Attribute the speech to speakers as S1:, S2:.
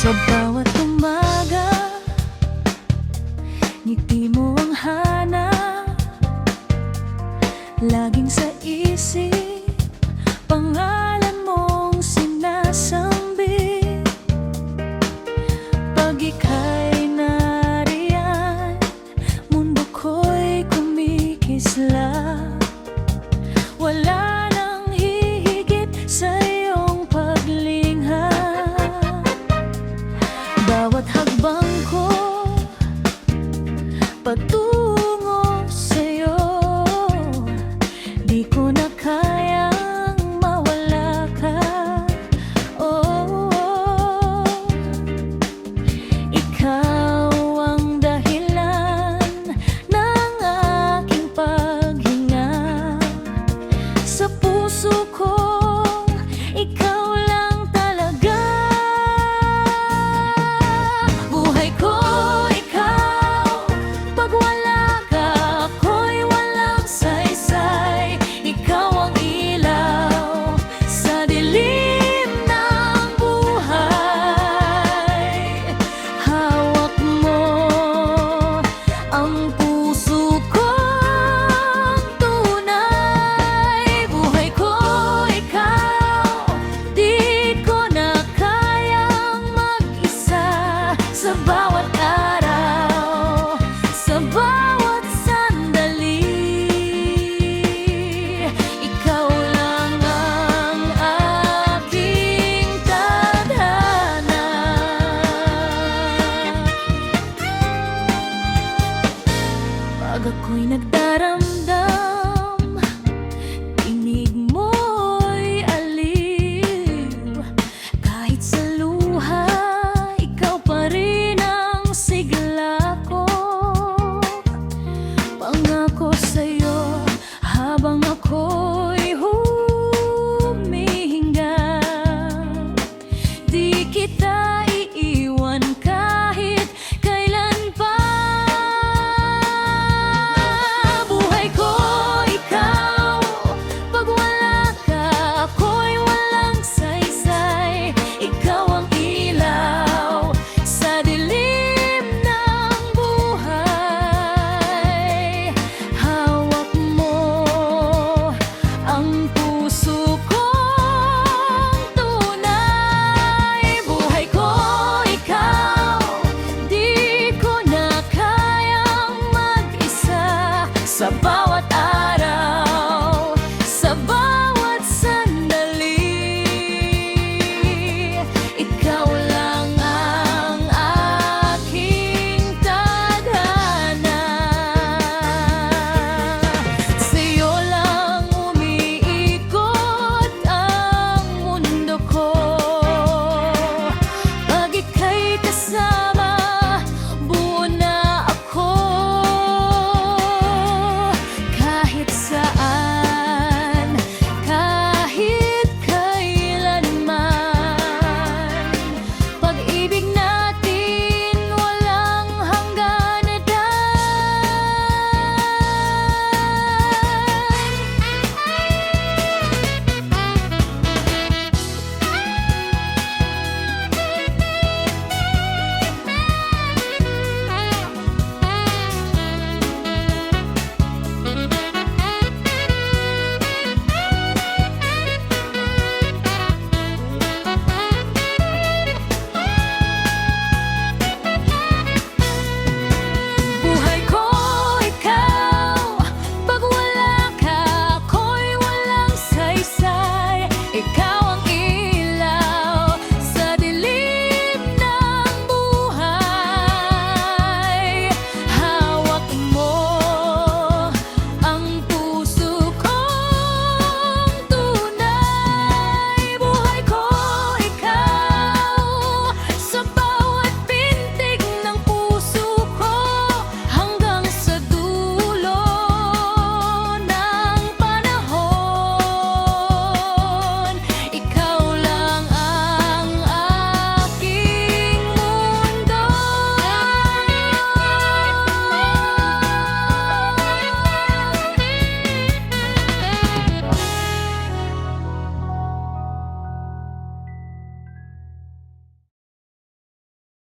S1: Sa bawat umaga, ngiti mo ang hanap. Laging sa isip, pangalan mong sinasambit. Pag ika'y nariyan, mundo ko'y kumikislap. Wala nang hihigit sa iyong paglingha. Bawat hagbang ko patungo sa'yo, di ko na kayang mawala ka. Oh, ikaw ang dahilan ng aking paghinga. Sa puso ko, ikaw lang talaga. Buhay ko, ikaw. Pag wala ka, ako'y walang saysay. Ikaw ang ilaw sa dilim ng buhay. Hawak mo ang puso kong tunay. Buhay ko, ikaw. Di ko na kayang mag-isa. Sa bawat araw, sa bawat sandali, ikaw lang ang aking tadhana. Pag ako'y nagdaramdam, tinig mo'y aliw. Kahit sa luha, ikaw pa rin ang sigla ko. Pangako sa'yo habang ako'y humihinga, di kita